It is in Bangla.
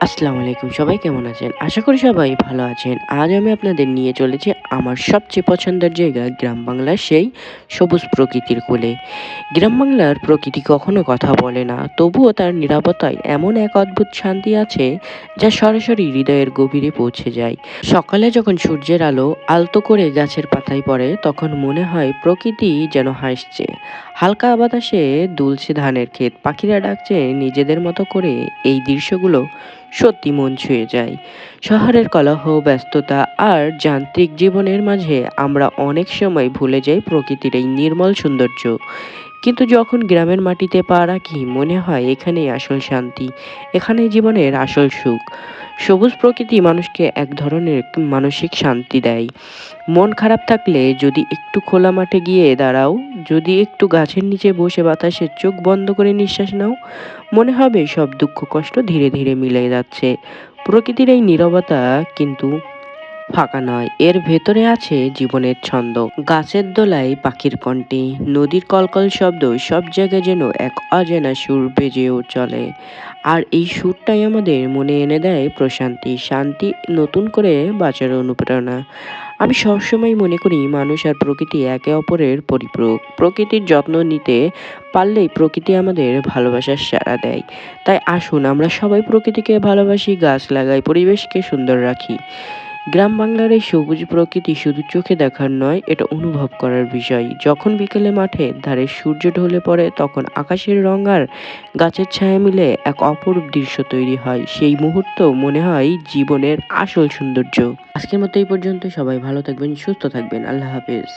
আসসালামু আলাইকুম। সবাই কেমন আছেন? আশা করি সবাই ভালো আছেন। আজ আমি আপনাদের নিয়ে চলেছি আমার সবচেয়ে পছন্দের জায়গা গ্রাম বাংলার সেই সবুজ প্রকৃতির কোলে। গ্রাম বাংলার প্রকৃতি কখনো কথা বলে না, তবুও তার নীরবতায় এমন এক অদ্ভুত শান্তি আছে যা সরাসরি হৃদয়ের গভীরে পৌঁছে যায়। সকালে যখন সূর্যের আলো আলতো করে গাছের পাতায় পড়ে তখন মনে হয় প্রকৃতি যেন হাসছে। হালকা বাতাসে দুলছে ধানের ক্ষেত, পাখিরা ডাকছে নিজেদের মতো করে। এই দৃশ্যগুলো সত্যি মন ছুঁয়ে যায়। শহরের কলহ, ব্যস্ততা আর যান্ত্রিক জীবনের মাঝে আমরা অনেক সময় ভুলে যাই প্রকৃতির এই নির্মল সৌন্দর্য। কিন্তু যখন গ্রামের মাটিতে পা রাখি মনে হয় এখানেই আসল শান্তি, এখানেই জীবনের আসল সুখ। সবুজ প্রকৃতি মানুষকে এক ধরনের মানসিক শান্তি দেয়। মন খারাপ থাকলে যদি একটু খোলা মাঠে গিয়ে দাঁড়াও, যদি একটু গাছের নিচে বসে বাতাসে চোখ বন্ধ করে নিঃশ্বাস নাও, মনে হবে সব দুঃখ কষ্ট ধীরে ধীরে মিলে যাচ্ছে। প্রকৃতির এই নীরবতা কিন্তু ফাঁকা নয়, এর ভেতরে আছে জীবনের ছন্দ। গাছের দোলায় পাখির কণ্ঠে, নদীর কলকল শব্দ, সব জায়গায় যেন এক অজানা সুর বেজেও চলে। আর এই সুরটাই আমাদের মনে এনে দেয় প্রশান্তি, শান্তি, নতুন করে বাঁচার অনুপ্রেরণা। আমি সবসময় মনে করি মানুষ আর প্রকৃতি একে অপরের পরিপূরক। প্রকৃতির যত্ন নিতে পারলেই প্রকৃতি আমাদের ভালোবাসার সাড়া দেয়। তাই আসুন আমরা সবাই প্রকৃতিকে ভালোবাসি, গাছ লাগাই, পরিবেশকে সুন্দর রাখি। গ্রাম বাংলার এই সবুজ প্রকৃতি শুধু চোখে দেখার নয়, এটা অনুভব করার বিষয়। যখন বিকেলে মাঠের ধারে সূর্য ঢলে পড়ে তখন আকাশের রং আর গাছের ছায়া মিলে এক অপরূপ দৃশ্য তৈরি হয়। সেই মুহূর্ত মনে হয় জীবনের আসল সৌন্দর্য। আজকের মতো এই পর্যন্ত। সবাই ভালো থাকবেন, সুস্থ থাকবেন। আল্লাহ হাফেজ।